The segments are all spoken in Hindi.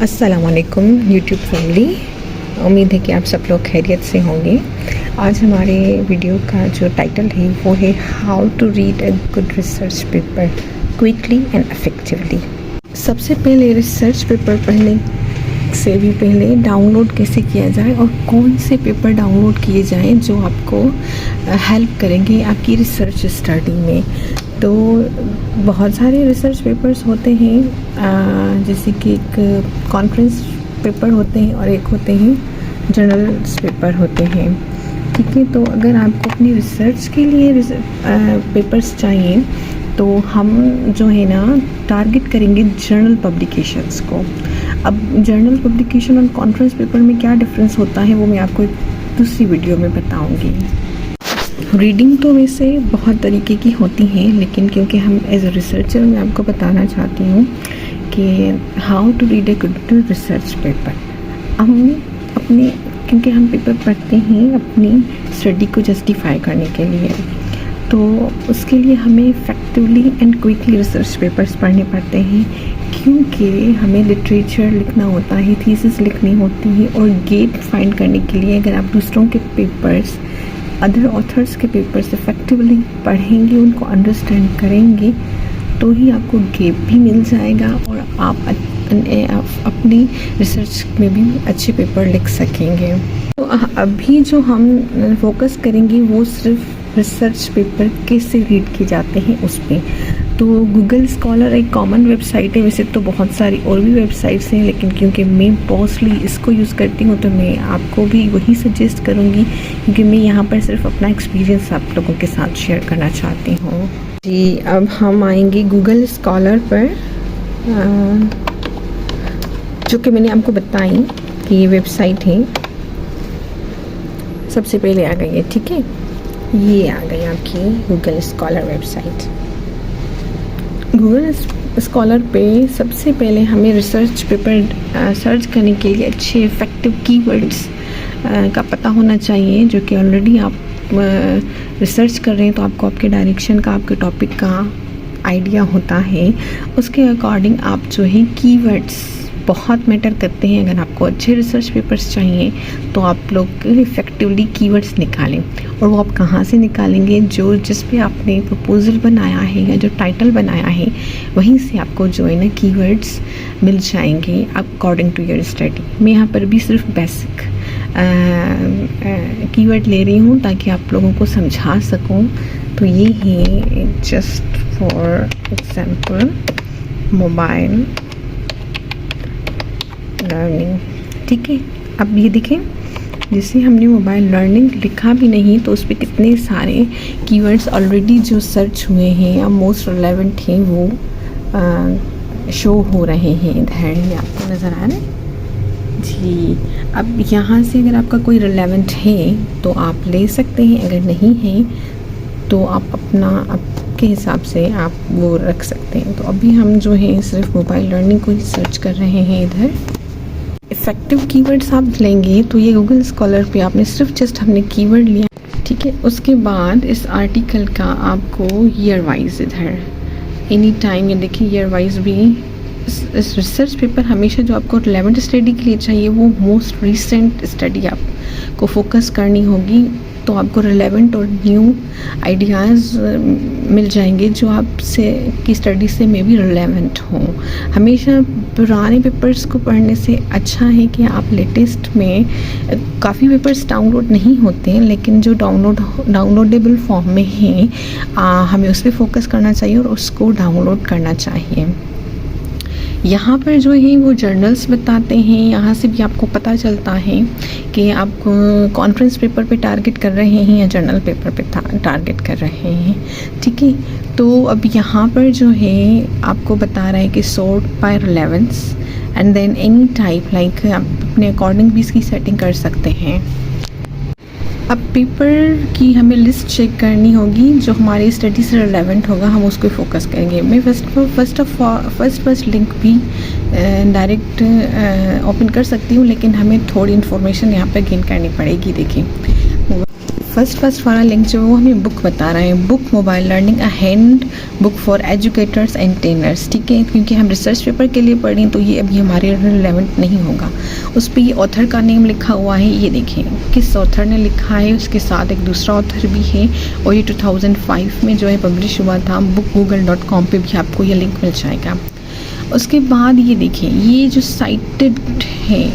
अस्सलामुअलैकुम यूट्यूब फैमिली, उम्मीद है कि आप सब लोग खैरियत से होंगे। आज हमारे वीडियो का जो टाइटल है वो है how to read a good research paper quickly and effectively. सबसे पहले रिसर्च पेपर पढ़ने से भी पहले डाउनलोड कैसे किया जाए और कौन से पेपर डाउनलोड किए जाएं जो आपको हेल्प करेंगे आपकी रिसर्च स्टडी में। तो बहुत सारे रिसर्च पेपर्स होते हैं, जैसे कि एक कॉन्फ्रेंस पेपर होते हैं और एक होते हैं जर्नल्स पेपर होते हैं। ठीक है, तो अगर आपको अपनी रिसर्च के लिए पेपर्स चाहिए तो हम जो है ना टारगेट करेंगे जर्नल पब्लिकेशंस को। अब जर्नल पब्लिकेशन और कॉन्फ्रेंस पेपर में क्या डिफरेंस होता है वो मैं आपको एक दूसरी वीडियो में बताऊंगी। रीडिंग तो वैसे बहुत तरीके की होती हैं, लेकिन क्योंकि हम एज अ रिसर्चर मैं आपको बताना चाहती हूँ कि how to read a good research paper. क्योंकि हम पेपर पढ़ते हैं अपनी स्टडी को जस्टिफाई करने के लिए, तो उसके लिए हमें effectively and quickly research papers पढ़ने पड़ते हैं, क्योंकि हमें लिटरेचर लिखना होता है, थीसिस लिखनी होती है और गेप फाइंड करने के लिए अगर आप दूसरों के पेपर्स, अदर ऑथर्स के पेपर्स इफ़ेक्टिवली पढ़ेंगे, उनको अंडरस्टैंड करेंगे, तो ही आपको गेप भी मिल जाएगा और आप अपनी रिसर्च में भी अच्छे पेपर लिख सकेंगे। तो अभी जो हम फोकस करेंगे वो सिर्फ रिसर्च पेपर कैसे रीड किए जाते हैं उस पर। तो गूगल स्कॉलर एक कॉमन वेबसाइट है, वैसे तो बहुत सारी और भी वेबसाइट्स हैं, लेकिन क्योंकि मैं मोस्टली इसको यूज़ करती हूँ तो मैं आपको भी वही सजेस्ट करूँगी, क्योंकि मैं यहाँ पर सिर्फ अपना एक्सपीरियंस आप लोगों के साथ शेयर करना चाहती हूँ जी। अब हम आएंगे गूगल स्कॉलर पर, जो कि मैंने आपको बताई कि ये वेबसाइट है। सबसे पहले आ गई है, ठीक है, ये आ गई आपकी Google scholar website. Google scholar पे सबसे पहले हमें रिसर्च पेपर सर्च करने के लिए अच्छे इफ़ेक्टिव कीवर्ड्स का पता होना चाहिए, जो कि ऑलरेडी आप रिसर्च कर रहे हैं तो आपको आपके डायरेक्शन का, आपके टॉपिक का आइडिया होता है। उसके अकॉर्डिंग आप जो है कीवर्ड्स बहुत मैटर करते हैं। अगर आपको अच्छे रिसर्च पेपर्स चाहिए तो आप लोग इफ़ेक्टिवली कीवर्ड्स निकालें, और वो आप कहाँ से निकालेंगे, जो जिस पे आपने प्रपोजल बनाया है या जो टाइटल बनाया है वहीं से आपको जो है ना कीवर्ड्स मिल जाएंगे अकॉर्डिंग टू योर स्टडी। मैं यहाँ पर भी सिर्फ बेसिक कीवर्ड ले रही हूँ ताकि आप लोगों को समझा सकूँ। तो ये है just for example mobile learning, ठीक है। अब ये देखें, जैसे हमने मोबाइल लर्निंग लिखा भी नहीं तो उस पर कितने सारे कीवर्ड्स ऑलरेडी जो सर्च हुए हैं या मोस्ट रिलेवेंट हैं वो शो हो रहे हैं। इधर ये आपको नज़र आ रहा है जी। अब यहाँ से अगर आपका कोई रिलेवेंट है तो आप ले सकते हैं, अगर नहीं है तो आप अपना आपके हिसाब से आप वो रख सकते हैं। तो अभी हम जो है सिर्फ मोबाइल लर्निंग को ही सर्च कर रहे हैं। इधर इफ़ेक्टिव कीवर्ड्स आप लेंगे तो ये गूगल स्कॉलर पे आपने सिर्फ जस्ट हमने कीवर्ड लिया, ठीक है। उसके बाद इस आर्टिकल का आपको ईयर वाइज, इधर एनी टाइम, ये देखिए ईयर वाइज भी इस रिसर्च पेपर हमेशा जो आपको रिलेवेंट स्टडी के लिए चाहिए वो मोस्ट रिसेंट स्टडी आपको फोकस करनी होगी, तो आपको रिलेवेंट और न्यू आइडियाज़ मिल जाएंगे जो आपसे की स्टडी से मे भी रिलेवेंट हों। हमेशा पुराने पेपर्स को पढ़ने से अच्छा है कि आप लेटेस्ट में, काफ़ी पेपर्स डाउनलोड नहीं होते हैं लेकिन जो डाउनलोडेबल फॉर्म में हैं हमें उस पर फोकस करना चाहिए और उसको डाउनलोड करना चाहिए। यहाँ पर जो है वो जर्नल्स बताते हैं, यहाँ से भी आपको पता चलता है कि आप कॉन्फ्रेंस पेपर पे टारगेट कर रहे हैं या जर्नल पेपर पे टारगेट कर रहे हैं, ठीक है। तो अब यहाँ पर जो है आपको बता रहा है कि sort by relevance and then any type, like आप अपने अकॉर्डिंग भी इसकी सेटिंग कर सकते हैं। अब पेपर की हमें लिस्ट चेक करनी होगी, जो हमारी स्टडी से रिलेवेंट होगा हम उसको फोकस करेंगे। मैं फर्स्ट लिंक भी डायरेक्ट ओपन कर सकती हूँ, लेकिन हमें थोड़ी इन्फॉर्मेशन यहाँ पर गेन करनी पड़ेगी। देखिए फर्स्ट वाला लिंक जो है वो हमें बुक बता रहा है, book mobile learning a hand book for educators and trainers, ठीक है, क्योंकि हम रिसर्च पेपर के लिए पढ़ रहे हैं तो ये अभी हमारे रिलेवेंट नहीं होगा। उस पर ये ऑथर का नेम लिखा हुआ है, ये देखें किस ऑथर ने लिखा है, उसके साथ एक दूसरा ऑथर भी है और ये 2005 में जो है पब्लिश हुआ था। bookgoogle.com पे भी आपको ये लिंक मिल जाएगा। उसके बाद ये देखिए ये जो साइटेड है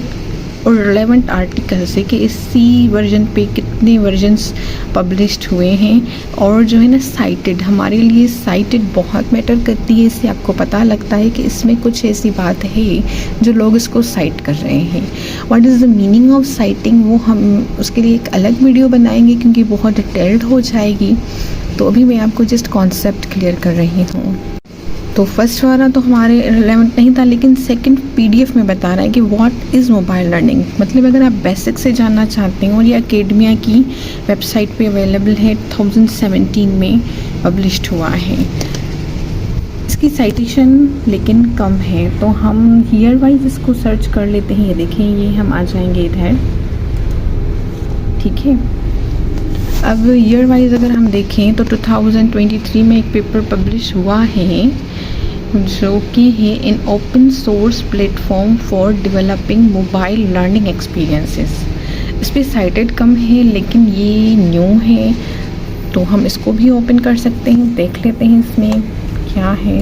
और रिलेवेंट आर्टिकल्स है कि इसी वर्जन पे कितने वर्जन्स पब्लिश्ड हुए हैं, और जो है ना साइटेड, हमारे लिए साइटेड बहुत मैटर करती है। इससे आपको पता लगता है कि इसमें कुछ ऐसी बात है जो लोग इसको साइट कर रहे हैं। What is the meaning of citing, वो हम उसके लिए एक अलग वीडियो बनाएंगे क्योंकि बहुत डिटेल्ड हो जाएगी। तो अभी मैं आपको जस्ट कॉन्सेप्ट क्लियर कर रही हूँ। तो फर्स्ट वाला तो हमारे रिलेवेंट नहीं था, लेकिन सेकंड पीडीएफ में बता रहा है कि व्हाट इज़ मोबाइल लर्निंग। मतलब अगर आप बेसिक से जानना चाहते हैं, और ये अकेडमिया की वेबसाइट पे अवेलेबल है, 2017 में पब्लिश्ड हुआ है। इसकी साइटेशन लेकिन कम है, तो हम ईयर वाइज इसको सर्च कर लेते हैं। ये देखें, ये हम आ जाएंगे इधर, ठीक है। अब ईयर वाइज अगर हम देखें तो 2023 में एक पेपर पब्लिश हुआ है जो कि है in open source platform for developing mobile learning experiences. इस पर साइटेड कम है लेकिन ये न्यू है, तो हम इसको भी ओपन कर सकते हैं, देख लेते हैं इसमें क्या है।